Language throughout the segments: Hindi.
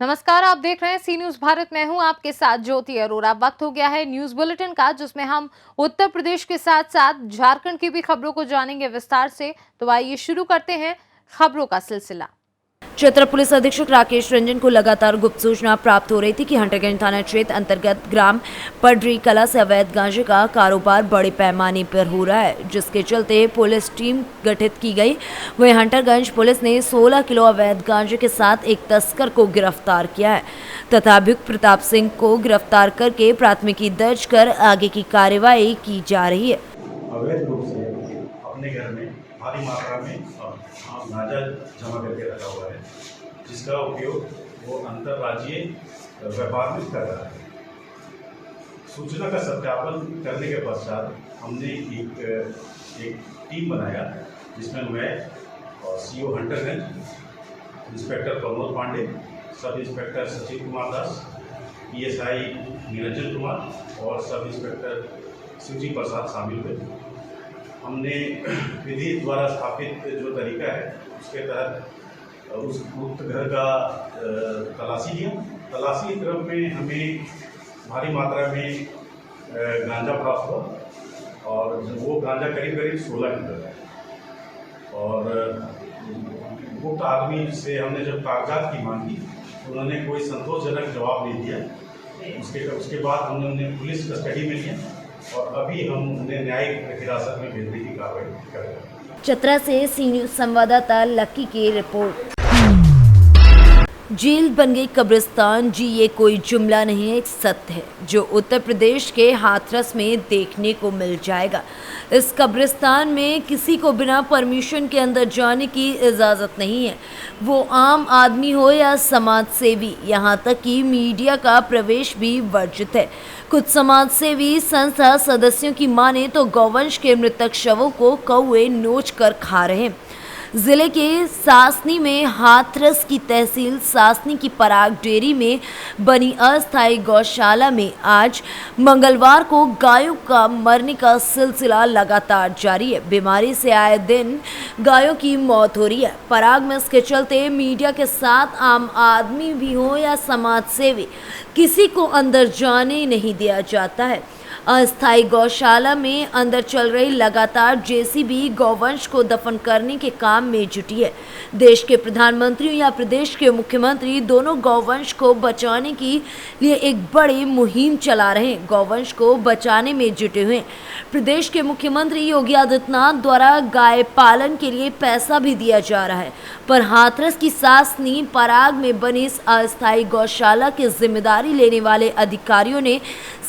नमस्कार, आप देख रहे हैं सी न्यूज भारत। मैं हूं आपके साथ ज्योति अरोरा। वक्त हो गया है न्यूज बुलेटिन का, जिसमें हम उत्तर प्रदेश के साथ साथ झारखंड की भी खबरों को जानेंगे विस्तार से। तो आइए शुरू करते हैं खबरों का सिलसिला। चतरा पुलिस अधीक्षक राकेश रंजन को लगातार गुप्त सूचना प्राप्त हो रही थी कि हंटरगंज थाना क्षेत्र अंतर्गत ग्राम पडरी कला से अवैध गांजे का कारोबार बड़े पैमाने पर हो रहा है, जिसके चलते पुलिस टीम गठित की गई। वहीं हंटरगंज पुलिस ने 16 किलो अवैध गांजे के साथ एक तस्कर को गिरफ्तार किया है तथा अभियुक्त प्रताप सिंह को गिरफ्तार करके प्राथमिकी दर्ज कर आगे की कार्यवाही की जा रही है। अवैध रूप से अपने घर में भारी मात्रा में गांजा जमा करके रखा हुआ है, जिसका उपयोग वो अंतर्राज्यीय व्यापार में कर रहा है। सूचना का सत्यापन करने के पश्चात हमने एक टीम बनाया, जिसमें मैं और CO Hunterganj, inspector Pramod Pandey, sub inspector Sachin Kumar Das, PSI Niranjan Kumar और सब इंस्पेक्टर शिवजी प्रसाद शामिल हुए। हमने विधि द्वारा स्थापित जो तरीका है उसके तहत उस गुप्त घर का तलाशी लिया। तलाशी क्रम में हमें भारी मात्रा में गांजा प्राप्त हुआ और वो गांजा करीब 16 किलो है। और गुप्त आदमी से हमने जब कागजात की मांगी तो उन्होंने कोई संतोषजनक जवाब नहीं दिया। उसके बाद हमने उन्हें पुलिस कस्टडी में लिया और अभी हम उन्हें न्यायिक हिरासत में भेजने की कार्रवाई कर रहे हैं। चतरा से सी न्यूज संवाददाता लक्की की रिपोर्ट। जेल बन गई कब्रिस्तान, जी ये कोई जुमला नहीं है, एक सत्य है जो उत्तर प्रदेश के हाथरस में देखने को मिल जाएगा। इस कब्रिस्तान में किसी को बिना परमिशन के अंदर जाने की इजाज़त नहीं है, वो आम आदमी हो या समाज सेवी, यहाँ तक कि मीडिया का प्रवेश भी वर्जित है। कुछ समाज सेवी संस्था सदस्यों की माने तो गौवंश के मृतक शवों को कौवे नोच कर खा रहे हैं। जिले के सासनी में हाथरस की तहसील सासनी की पराग डेयरी में बनी अस्थायी गौशाला में आज मंगलवार को गायों का मरने का सिलसिला लगातार जारी है। बीमारी से आए दिन गायों की मौत हो रही है। पराग में इसके चलते मीडिया के साथ आम आदमी भी हो या समाज सेवी, किसी को अंदर जाने नहीं दिया जाता है। अस्थायी गौशाला में अंदर चल रही लगातार जेसीबी गौवंश को दफन करने के काम में जुटी है। देश के प्रधानमंत्री या प्रदेश के मुख्यमंत्री दोनों गौवंश को बचाने के लिए एक बड़ी मुहिम चला रहे हैं, गौवंश को बचाने में जुटे हुए। प्रदेश के मुख्यमंत्री योगी आदित्यनाथ द्वारा गाय पालन के लिए पैसा भी दिया जा रहा है, पर हाथरस की सासनी पराग में बनी इस अस्थायी गौशाला की जिम्मेदारी लेने वाले अधिकारियों ने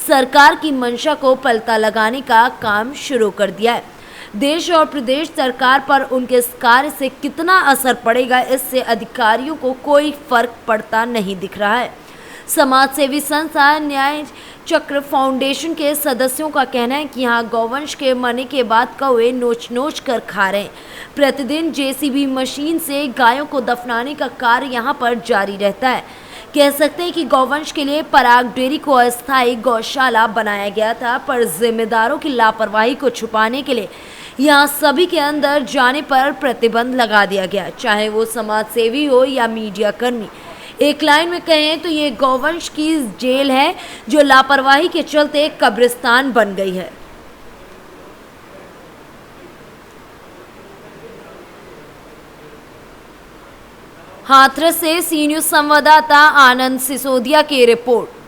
सरकार की मंशा को पलटा लगाने का काम शुरू कर दिया है। देश और प्रदेश सरकार पर उनके इस कार्य से कितना असर पड़ेगा, इससे अधिकारियों को कोई फर्क पड़ता नहीं दिख रहा है। समाज सेवी संस्था न्याय चक्र फाउंडेशन के सदस्यों का कहना है कि यहाँ गौवंश के मरने के बाद कौवे नोच नोच कर खा रहे हैं। प्रतिदिन जेसीबी मशीन से गायों को दफनाने का कार्य यहाँ पर जारी रहता है। कह सकते हैं कि गौवंश के लिए पराग डेयरी को अस्थायी गौशाला बनाया गया था, पर जिम्मेदारों की लापरवाही को छुपाने के लिए यहाँ सभी के अंदर जाने पर प्रतिबंध लगा दिया गया, चाहे वो समाज सेवी हो या मीडिया कर्मी। एक लाइन में कहें तो ये गौवंश की जेल है जो लापरवाही के चलते कब्रिस्तान बन गई है। हाथरस से सी न्यूज संवाददाता आनंद सिसोदिया की रिपोर्ट।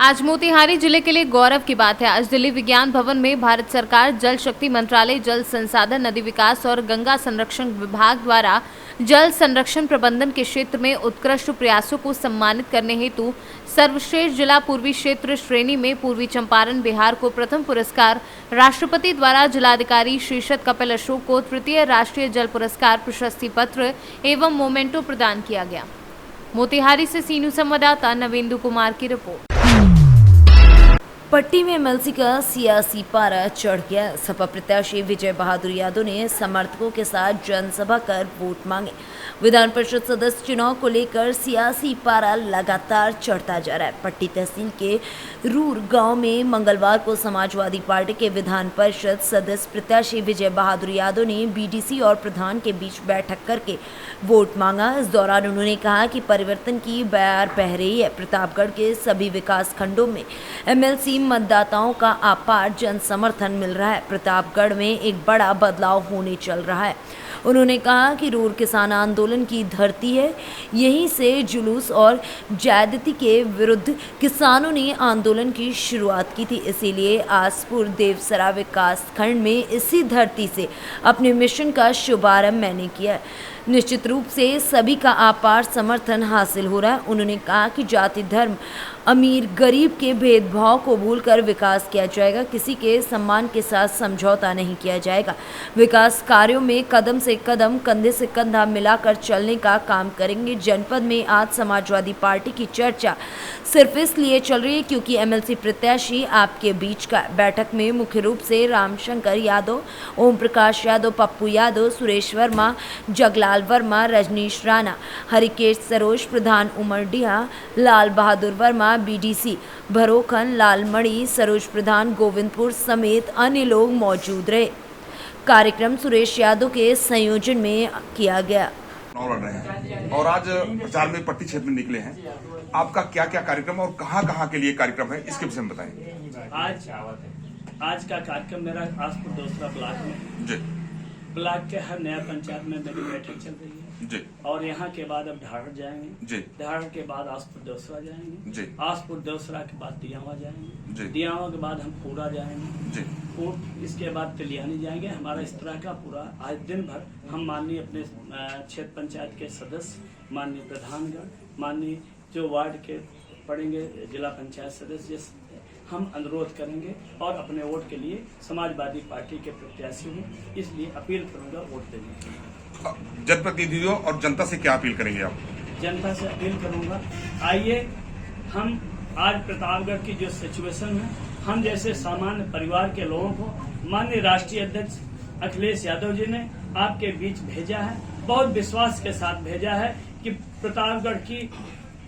आज मोतिहारी जिले के लिए गौरव की बात है। आज दिल्ली विज्ञान भवन में भारत सरकार जल शक्ति मंत्रालय, जल संसाधन, नदी विकास और गंगा संरक्षण विभाग द्वारा जल संरक्षण प्रबंधन के क्षेत्र में उत्कृष्ट प्रयासों को सम्मानित करने हेतु सर्वश्रेष्ठ जिला पूर्वी क्षेत्र श्रेणी में पूर्वी चंपारण बिहार को प्रथम पुरस्कार, राष्ट्रपति द्वारा जिलाधिकारी शीर्षत कपिल अशोक को तृतीय राष्ट्रीय जल पुरस्कार, प्रशस्ति पत्र एवं मोमेंटो प्रदान किया गया। मोतिहारी से सी न्यूज संवाददाता नवेंदु कुमार की रिपोर्ट। पट्टी में एमएलसी का सियासी पारा चढ़ गया। सपा प्रत्याशी विजय बहादुर यादव ने समर्थकों के साथ जनसभा कर वोट मांगे। विधान परिषद सदस्य चुनाव को लेकर सियासी पारा लगातार चढ़ता जा रहा है। पट्टी तहसील के रूर गांव में मंगलवार को समाजवादी पार्टी के विधान परिषद सदस्य प्रत्याशी विजय बहादुर यादव ने बीडीसी और प्रधान के बीच बैठक करके वोट मांगा। इस दौरान उन्होंने कहा कि परिवर्तन की बयार बह रही है। प्रतापगढ़ के सभी विकास खंडों में एमएलसी मतदाताओं का अपार जन समर्थन मिल रहा है। प्रतापगढ़ में एक बड़ा बदलाव होने चल रहा है। उन्होंने कहा कि रूर किसान आंदोलन की धरती है। यहीं से जुलूस और ज्यादती के विरुद्ध किसानों ने आंदोलन की शुरुआत की थी। इसीलिए आसपुर देवसरा विकास खंड में इसी धरती से अपने मिशन का शुभारंभ मैंने किया। निश्चित रूप से सभी का अपार समर्थन हासिल हो रहा है। उन्होंने कहा कि जाति धर्म अमीर गरीब के भेदभाव को भूलकर विकास किया जाएगा। किसी के सम्मान के साथ समझौता नहीं किया जाएगा। विकास कार्यों में कदम से कदम कंधे से कंधा मिलाकर चलने का काम करेंगे। जनपद में आज समाजवादी पार्टी की चर्चा सिर्फ इसलिए चल रही है क्योंकि एमएलसी प्रत्याशी आपके बीच का। बैठक में मुख्य रूप से रामशंकर यादव, ओम प्रकाश यादव, पप्पू यादव, सुरेश वर्मा, जगलाल वर्मा, रजनीश राणा, हरिकेश सरोज, प्रधान उमरडिया, लाल बहादुर वर्मा, बीडीसी भरोखन, लालमणि, सरोज प्रधान, गोविंदपुर समेत अन्य लोग मौजूद रहे। कार्यक्रम सुरेश यादव के संयोजन में किया गया। चुनाव लड़ रहे हैं और आज प्रचार में पट्टी क्षेत्र में निकले हैं। आपका क्या क्या कार्यक्रम और कहाँ के लिए कार्यक्रम है, इसके विषय में बताएं। आज का कार्यक्रम मेरा आसपुर दूसरा ब्लॉक में जी, ब्लॉक के हर नया पंचायत में मेरी बैठक चल रही है जी, और यहाँ के बाद अब ढाढ़ जाएंगे जी, ढाढ़ के बाद आसपुर दूसरा जाएंगे जी, आसपुर दूसरा के बाद दियावा जाएंगे जी, दियावा के बाद हम पूरा जाएंगे जी, इसके बाद तिलियानी जाएंगे। हमारा इस तरह का पूरा आज दिन भर हम माननीय अपने क्षेत्र पंचायत के सदस्य, माननीय प्रधानगण, माननीय जो वार्ड के पड़ेंगे जिला पंचायत सदस्य, हम अनुरोध करेंगे और अपने वोट के लिए समाजवादी पार्टी के प्रत्याशी हूँ, इसलिए अपील करूंगा वोट देने के लिए। जनप्रतिनिधियों और जनता से क्या अपील करेंगे आप? जनता से अपील करूंगा, आइए हम आज प्रतापगढ़ की जो सिचुएशन है, हम जैसे सामान्य परिवार के लोगों को माननीय राष्ट्रीय अध्यक्ष अखिलेश यादव जी ने आपके बीच भेजा है। बहुत विश्वास के साथ भेजा है कि प्रतापगढ़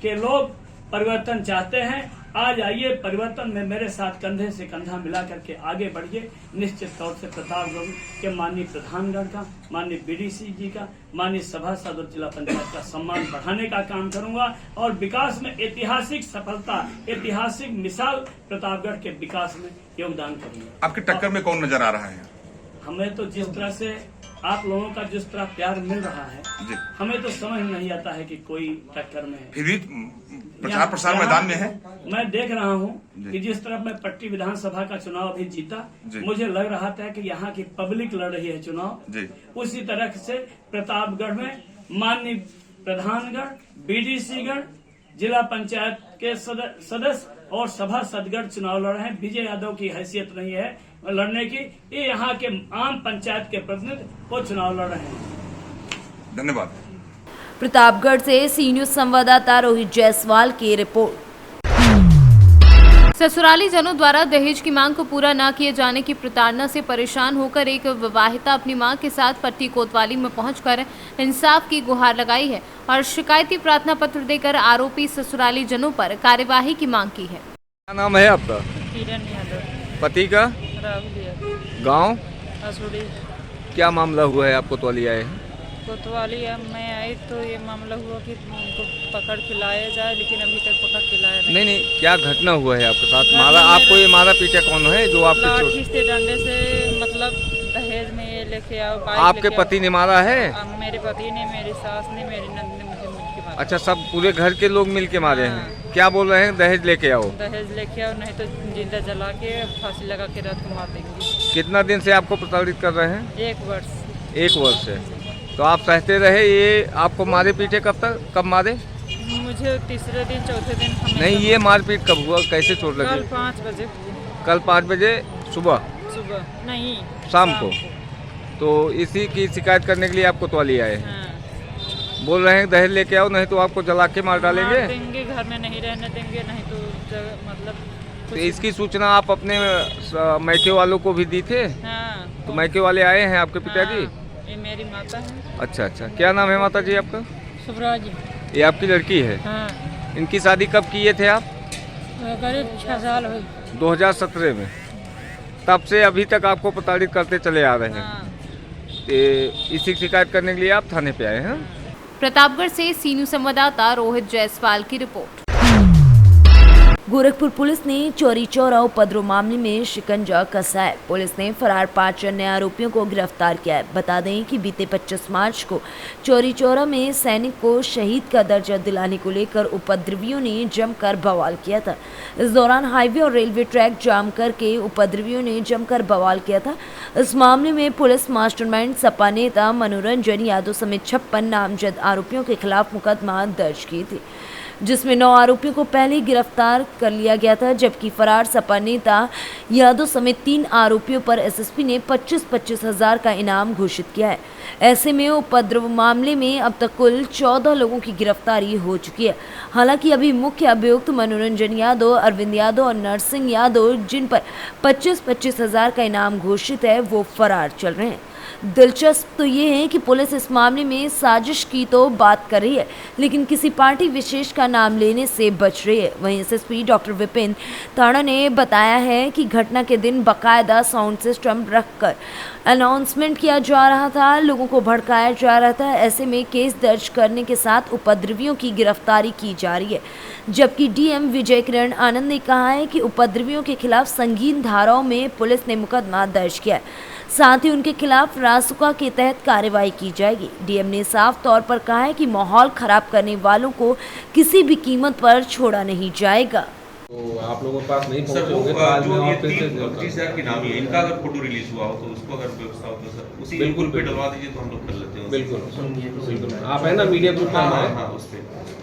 के लोग परिवर्तन चाहते हैं। आज आइए परिवर्तन में मेरे साथ कंधे से कंधा मिला करके आगे बढ़िए। निश्चित तौर से प्रतापगढ़ के माननीय प्रधानगढ़ का, माननीय बीडीसी जी का, माननीय सभासद और जिला पंचायत का सम्मान बढ़ाने का काम करूंगा और विकास में ऐतिहासिक सफलता, ऐतिहासिक मिसाल प्रतापगढ़ के विकास में योगदान करूंगा। आपकी टक्कर में कौन नजर आ रहा है? हमें तो जिस तरह से आप लोगों का जिस तरह प्यार मिल रहा है जी, हमें तो समझ नहीं आता है कि कोई टक्कर में है। फिर भी प्रचार प्रसार मैदान में है। मैं देख रहा हूँ कि जिस तरह मैं पट्टी विधानसभा का चुनाव अभी जीता, मुझे लग रहा था कि यहाँ की पब्लिक लड़ रही है चुनाव। उसी तरह से प्रतापगढ़ में माननीय प्रधानगढ़, बीडीसीगढ़, जिला पंचायत के सदस्य और सभासदगढ़ चुनाव लड़ रहे हैं। विजय यादव की हैसियत नहीं है लड़ने की, ये यहाँ के आम पंचायत के प्रतिनिधि वो चुनाव लड़ रहे हैं। धन्यवाद। प्रतापगढ़ से सी न्यूज संवाददाता रोहित जायसवाल की रिपोर्ट। ससुराली जनों द्वारा दहेज की मांग को पूरा न किए जाने की प्रताड़ना से परेशान होकर एक विवाहिता अपनी मां के साथ पट्टी कोतवाली में पहुंचकर इंसाफ की गुहार लगाई है और शिकायती प्रार्थना पत्र देकर आरोपी ससुराली जनों पर कार्यवाही की मांग की है। क्या नाम है आपका? किरण यादव। पति का? राहुल यादव। गांव? असुड़ी। क्या मामला हुआ है, आपको कोतवाली आए हैं? कोतवाली मैं आई तो ये मामला हुआ कि उनको पकड़ के लाया जाए, लेकिन अभी तक पकड़ के लाया नहीं, क्या घटना हुआ है आपके साथ? मारा आपको, ये मारा पीटा कौन है जो आपके लाठी से डंडे से, मतलब दहेज में ये लेके आओ। आपके पति ने मारा है? मेरे पति ने, मेरी सास ने, मेरी नंद ने मुझे मिलके मारा। अच्छा, सब पूरे घर के लोग मिलके मारे हैं। क्या बोल रहे हैं? दहेज लेके आओ। दहेज लेके आओ, नहीं तो जिंदा जला के फांसी लगा के रात को मार देंगे। कितना दिन से आपको प्रताड़ित कर रहे हैं? 1 वर्ष। 1 वर्ष से। तो आप सहते रहे? ये आपको मारे पीटे कब मारे? मुझे तीसरे दिन चौथे दिन। नहीं, ये मारपीट कब हुआ, कैसे चोट लगी? कल 5 बजे। कल 5 बजे सुबह नहीं, शाम को। तो इसी की शिकायत करने के लिए आप कोतवाली आए हैं। हाँ। बोल रहे हैं दहेज लेके आओ, नहीं तो आपको जला के मार डालेंगे। देंगे, घर में नहीं रहने देंगे, नहीं तो मतलब तो इसकी सूचना आप अपने मैके वालों को भी दी थे? हाँ। तो मैके वाले आए हैं आपके पिताजी? हाँ, ये मेरी माता है। अच्छा अच्छा, क्या नाम है माता जी आपका? सुभराज। ये आपकी लड़की है? हाँ। इनकी शादी कब किए थे आप? करीब 6 साल हुई। 2017 में। तब से अभी तक आपको प्रताड़ित करते चले आ रहे हैं। हाँ। इसी शिकायत करने के लिए आप थाने पे आए हैं? प्रतापगढ़ से सीनू संवाददाता रोहित जायसवाल की रिपोर्ट। गोरखपुर पुलिस ने चोरी चौरा उपद्रव मामले में शिकंजा कसा है। पुलिस ने फरार 5 अन्य आरोपियों को गिरफ्तार किया है। बता दें कि बीते 25 मार्च को चोरी चौरा में सैनिक को शहीद का दर्जा दिलाने को लेकर उपद्रवियों ने जमकर बवाल किया था। इस दौरान हाईवे और रेलवे ट्रैक जाम करके उपद्रवियों ने जमकर बवाल किया था। इस मामले में पुलिस मास्टरमाइंड सपा नेता मनोरंजन यादव समेत 56 नामजद आरोपियों के खिलाफ मुकदमा दर्ज की थी, जिसमें 9 आरोपियों को पहले ही गिरफ्तार कर लिया गया था, जबकि फरार सपा नेता यादव समेत 3 आरोपियों पर एसएसपी ने 25-25 हज़ार का इनाम घोषित किया है। ऐसे में उपद्रव मामले में अब तक कुल 14 लोगों की गिरफ्तारी हो चुकी है। हालांकि अभी मुख्य अभियुक्त मनोरंजन यादव, अरविंद यादव और नरसिंह यादव, जिन पर 25-25 हज़ार का इनाम घोषित है, वो फरार चल रहे हैं। दिलचस्प तो ये है कि पुलिस इस मामले में साजिश की तो बात कर रही है, लेकिन किसी पार्टी विशेष का नाम लेने से बच रही है। वहीं एसएसपी डॉक्टर विपिन ताड़ा ने बताया है कि घटना के दिन बाकायदा साउंड सिस्टम रखकर अनाउंसमेंट किया जा रहा था, लोगों को भड़काया जा रहा था। ऐसे में केस दर्ज करने के साथ उपद्रवियों की गिरफ्तारी की जा रही है, जबकि डीएम विजय किरण आनंद ने कहा है कि उपद्रवियों के खिलाफ संगीन धाराओं में पुलिस ने मुकदमा दर्ज किया है, साथ ही उनके खिलाफ रासुका के तहत कार्रवाई की जाएगी। डीएम ने साफ तौर पर कहा है कि माहौल खराब करने वालों को किसी भी कीमत पर छोड़ा नहीं जाएगा। तो आप लोगों के पास नहीं सर पहुंचे वो होंगे तो आज जो मैं ये और फिर से 25 हज़ार की नामी है, इनका अगर फोटो रिलीज हुआ हो तो उसको अगर व्यवस्था हो तो सर उसी बिल्कुल पे डलवा दीजिए तो हम लोग कर लेते हैं। बिल्कुल आप है ना मीडिया ग्रुप का हाँ है, हाँ उस पे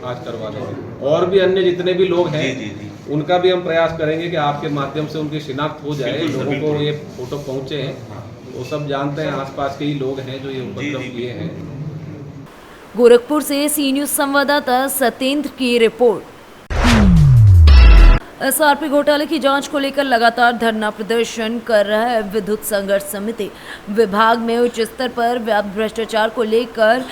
आज करवा देंगे। और भी अन्य जितने भी लोग हैं जी जी जी उनका भी हम प्रयास करेंगे कि आपके माध्यम से उनकी शिनाख्त हो जाए। बिल्कुल सर, लोगों को बिल्कुल। ये फोटो पहुंचे हैं, वो सब जानते हैं, आसपास के ही लोग हैं जो ये उपद्रव जी, किए हैं। गोरखपुर से सी न्यूज संवाददाता सत्येंद्र की रिपोर्ट। एसआरपी घोटाले की जांच को लेकर लगातार धरना प्रदर्शन कर रहा है विद्युत संघर्ष समिति। विभाग में उच्च स्तर पर व्याप्त भ्रष्टाचार को लेकर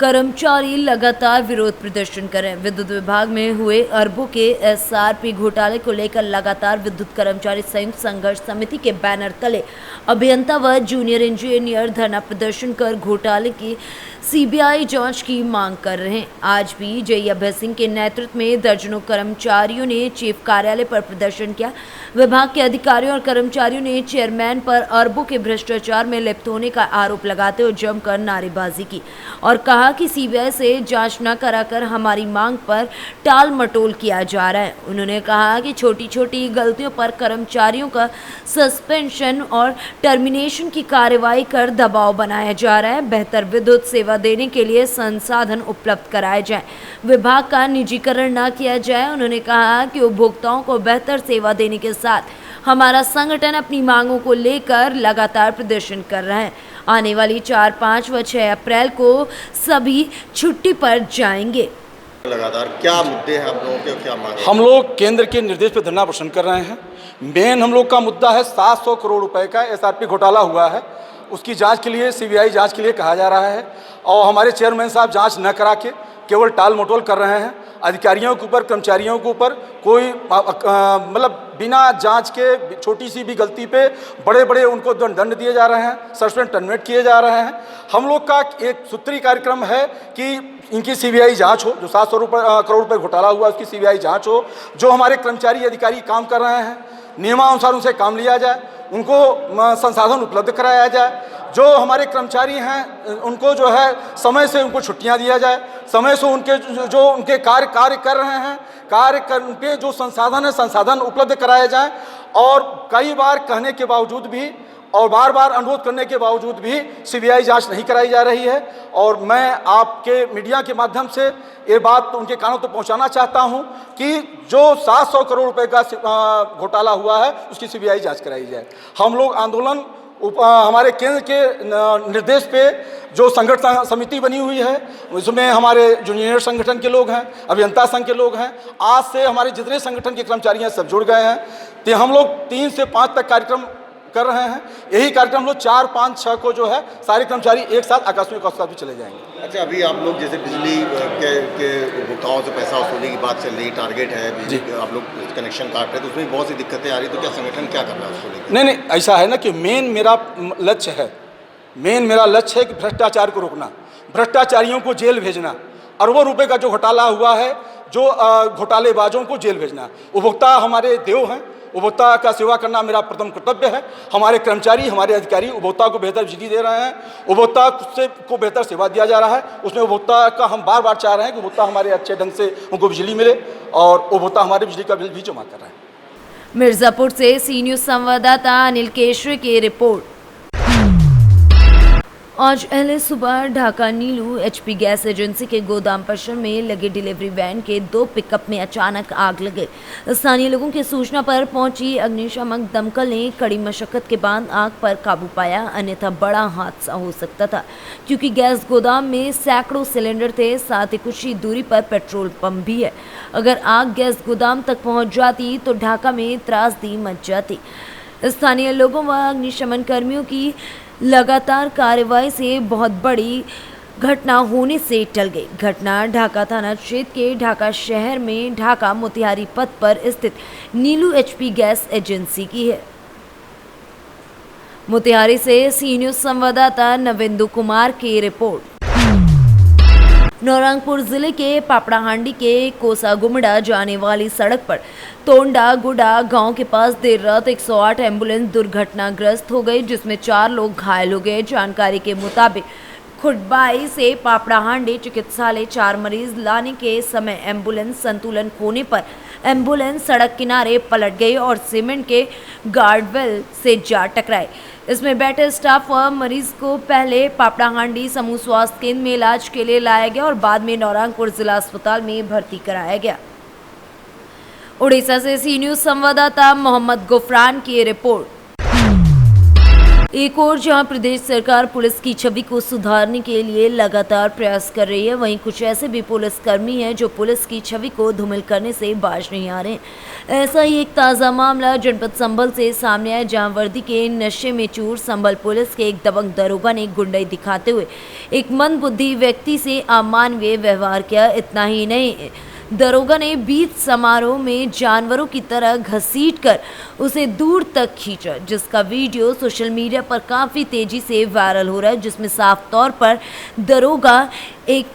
कर्मचारी लगातार विरोध प्रदर्शन कर रहे हैं। विद्युत विभाग में हुए अरबों के एसआरपी घोटाले को लेकर लगातार विद्युत कर्मचारी संयुक्त संघर्ष समिति के बैनर तले अभियंता व जूनियर इंजीनियर धरना प्रदर्शन कर घोटाले की सीबीआई जांच की मांग कर रहे हैं। आज भी जेई अभय सिंह के नेतृत्व में दर्जनों कर्मचारियों ने चीफ कार्यालय पर प्रदर्शन किया। विभाग के अधिकारियों और कर्मचारियों ने चेयरमैन पर अरबों के भ्रष्टाचार में लिप्त होने का आरोप लगाते हुए जमकर नारेबाजी की और कहा कि सीबीआई से जांच न कराकर हमारी मांग पर टाल मटोल किया जा रहा है। उन्होंने कहा कि छोटी छोटी गलतियों पर कर्मचारियों का सस्पेंशन और टर्मिनेशन की कार्रवाई कर दबाव बनाया जा रहा है। बेहतर विद्युत सेवा देने के लिए संसाधन उपलब्ध कराए जाएं, विभाग का निजीकरण न किया जाए। उन्होंने कहा कि उपभोक्ताओं को बेहतर सेवा देने के साथ हमारा संगठन अपनी मांगों को लेकर लगातार प्रदर्शन कर रहा है। आने वाली 4, 5 व 6 अप्रैल को सभी छुट्टी पर जाएंगे। लगातार क्या मुद्दे हैं आप लोगों के, क्या मांग? हम लोग केंद्र के निर्देश पर धरना प्रदर्शन कर रहे हैं। मेन हम लोग का मुद्दा है 700 करोड़ रुपए का एसआरपी घोटाला हुआ है, उसकी जांच के लिए सीबीआई जांच के लिए कहा जा रहा है और हमारे चेयरमैन साहब जांच न करा के केवल टाल मटोल कर रहे हैं। अधिकारियों के ऊपर, कर्मचारियों के ऊपर कोई मतलब बिना जांच के छोटी सी भी गलती पे बड़े बड़े उनको दंड दिए जा रहे हैं, सस्पेंड टर्मिनेट किए जा रहे हैं। हम लोग का एक सूत्री कार्यक्रम है कि इनकी सीबीआई जांच हो, जो 700 करोड़ रुपए घोटाला हुआ उसकी सीबीआई जांच हो। जो हमारे कर्मचारी अधिकारी काम कर रहे हैं नियमानुसार उनसे काम लिया जाए, उनको संसाधन उपलब्ध कराया जाए। जो हमारे कर्मचारी हैं उनको जो है समय से उनको छुट्टियां दिया जाए, समय से उनके जो उनके कार्य कर रहे हैं कार्य के जो संसाधन है संसाधन उपलब्ध कराए जाएं। और कई बार कहने के बावजूद भी और बार बार अनुरोध करने के बावजूद भी सीबीआई जांच नहीं कराई जा रही है। और मैं आपके मीडिया के माध्यम से ये बात उनके कानों तक पहुंचाना चाहता हूं कि जो 700 करोड़ रुपए का घोटाला हुआ है उसकी सीबीआई जांच कराई जाए। हम लोग आंदोलन हमारे केंद्र के निर्देश पे जो संगठन समिति बनी हुई है उसमें हमारे जूनियर संगठन के लोग हैं, अभियंता संघ के लोग हैं। आज से हमारे जितने संगठन के कर्मचारी हैं सब जुड़ गए हैं। तो हम लोग 3 से 5 तक कार्यक्रम कर रहे हैं। यही कार्यक्रम लोग 4, 5, 6 को जो है सारे कर्मचारी एक साथ आकस्मिक अवस्था भी चले जाएंगे। अच्छा, अभी आप लोग जैसे बिजली के उपभोक्ताओं से पैसा वसूलने की बात चल रही, टारगेट है बिजली, आप लोग कनेक्शन काट रहे हैं तो उसमें बहुत सी दिक्कतें आ रही, तो क्या संगठन क्या कर रहा है उसको लेकर? नहीं, ऐसा है ना कि मेन मेरा लक्ष्य है कि भ्रष्टाचार को रोकना, भ्रष्टाचारियों को जेल भेजना, अरबों रुपए का जो घोटाला हुआ है, जो घोटालेबाजों को जेल भेजना। उपभोक्ता हमारे देव हैं, उपभोक्ता का सेवा करना मेरा प्रथम कर्तव्य है। हमारे कर्मचारी, हमारे अधिकारी उपभोक्ता को बेहतर बिजली दे रहे हैं, उपभोक्ता को बेहतर सेवा दिया जा रहा है। उसमें उपभोक्ता का हम बार बार चाह रहे हैं कि उपभोक्ता हमारे अच्छे ढंग से उनको बिजली मिले और उपभोक्ता हमारे बिजली का बिल भी जमा कर रहे हैं। मिर्जापुर से सी न्यूज़ संवाददाता अनिल केशरी की रिपोर्ट। आज पहले सुबह ढाका नीलू एचपी गैस एजेंसी के गोदाम परिसर में लगे डिलीवरी वैन के 2 पिकअप में अचानक आग लगे। स्थानीय लोगों की सूचना पर पहुंची अग्निशमन दमकल ने कड़ी मशक्कत के बाद आग पर काबू पाया, अन्यथा बड़ा हादसा हो सकता था, क्योंकि गैस गोदाम में सैकड़ों सिलेंडर थे, साथ ही कुछ ही दूरी पर पेट्रोल पंप भी है। अगर आग गैस गोदाम तक पहुँच जाती तो ढाका में त्रासदी मच जाती। स्थानीय लोगों व अग्निशमन कर्मियों की लगातार कार्रवाई से बहुत बड़ी घटना होने से टल गई। घटना ढाका थाना क्षेत्र के ढाका शहर में ढाका मोतिहारी पथ पर स्थित नीलू एचपी गैस एजेंसी की है। मोतिहारी से सी न्यूज़ संवाददाता नवेंदु कुमार की रिपोर्ट। नौरंगपुर जिले के पापड़ाहांडी के कोसागुमड़ा जाने वाली सड़क पर तोंडा गुडा गांव के पास देर रात 108 एम्बुलेंस दुर्घटनाग्रस्त हो गई, जिसमें 4 लोग घायल हो गए। जानकारी के मुताबिक खुटबाई से पापड़ाहांडी चिकित्सालय 4 मरीज लाने के समय एम्बुलेंस संतुलन खोने पर एम्बुलेंस सड़क किनारे पलट गई और सीमेंट के गार्डवेल से जा टकराई। इसमें बैठे स्टाफ व मरीज को पहले पापड़ाहांडी समूह स्वास्थ्य केंद्र में इलाज के लिए लाया गया और बाद में नौरंगपुर जिला अस्पताल में भर्ती कराया गया। उड़ीसा से सी न्यूज़ संवाददाता मोहम्मद गुफरान की रिपोर्ट। एक और जहां प्रदेश सरकार पुलिस की छवि को सुधारने के लिए लगातार प्रयास कर रही है, वहीं कुछ ऐसे भी पुलिसकर्मी हैं जो पुलिस की छवि को धूमिल करने से बाज नहीं आ रहे। ऐसा ही एक ताज़ा मामला जनपद संभल से सामने आया, जहां वर्दी के नशे में चूर संभल पुलिस के एक दबंग दरोगा ने गुंडाई दिखाते हुए एक मंदबुद्धि व्यक्ति से अमानवीय व्यवहार किया। इतना ही नहीं, दरोगा ने बीच समारोह में जानवरों की तरह घसीटकर उसे दूर तक खींचा, जिसका वीडियो सोशल मीडिया पर काफ़ी तेज़ी से वायरल हो रहा है, जिसमें साफ तौर पर दरोगा एक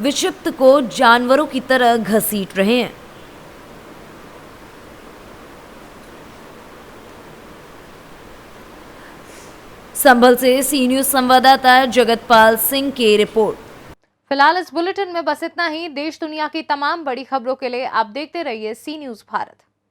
विक्षिप्त को जानवरों की तरह घसीट रहे हैं। संभल से सी न्यूज़ संवाददाता जगतपाल सिंह की रिपोर्ट। फिलहाल इस बुलेटिन में बस इतना ही। देश दुनिया की तमाम बड़ी खबरों के लिए आप देखते रहिए सी न्यूज़ भारत।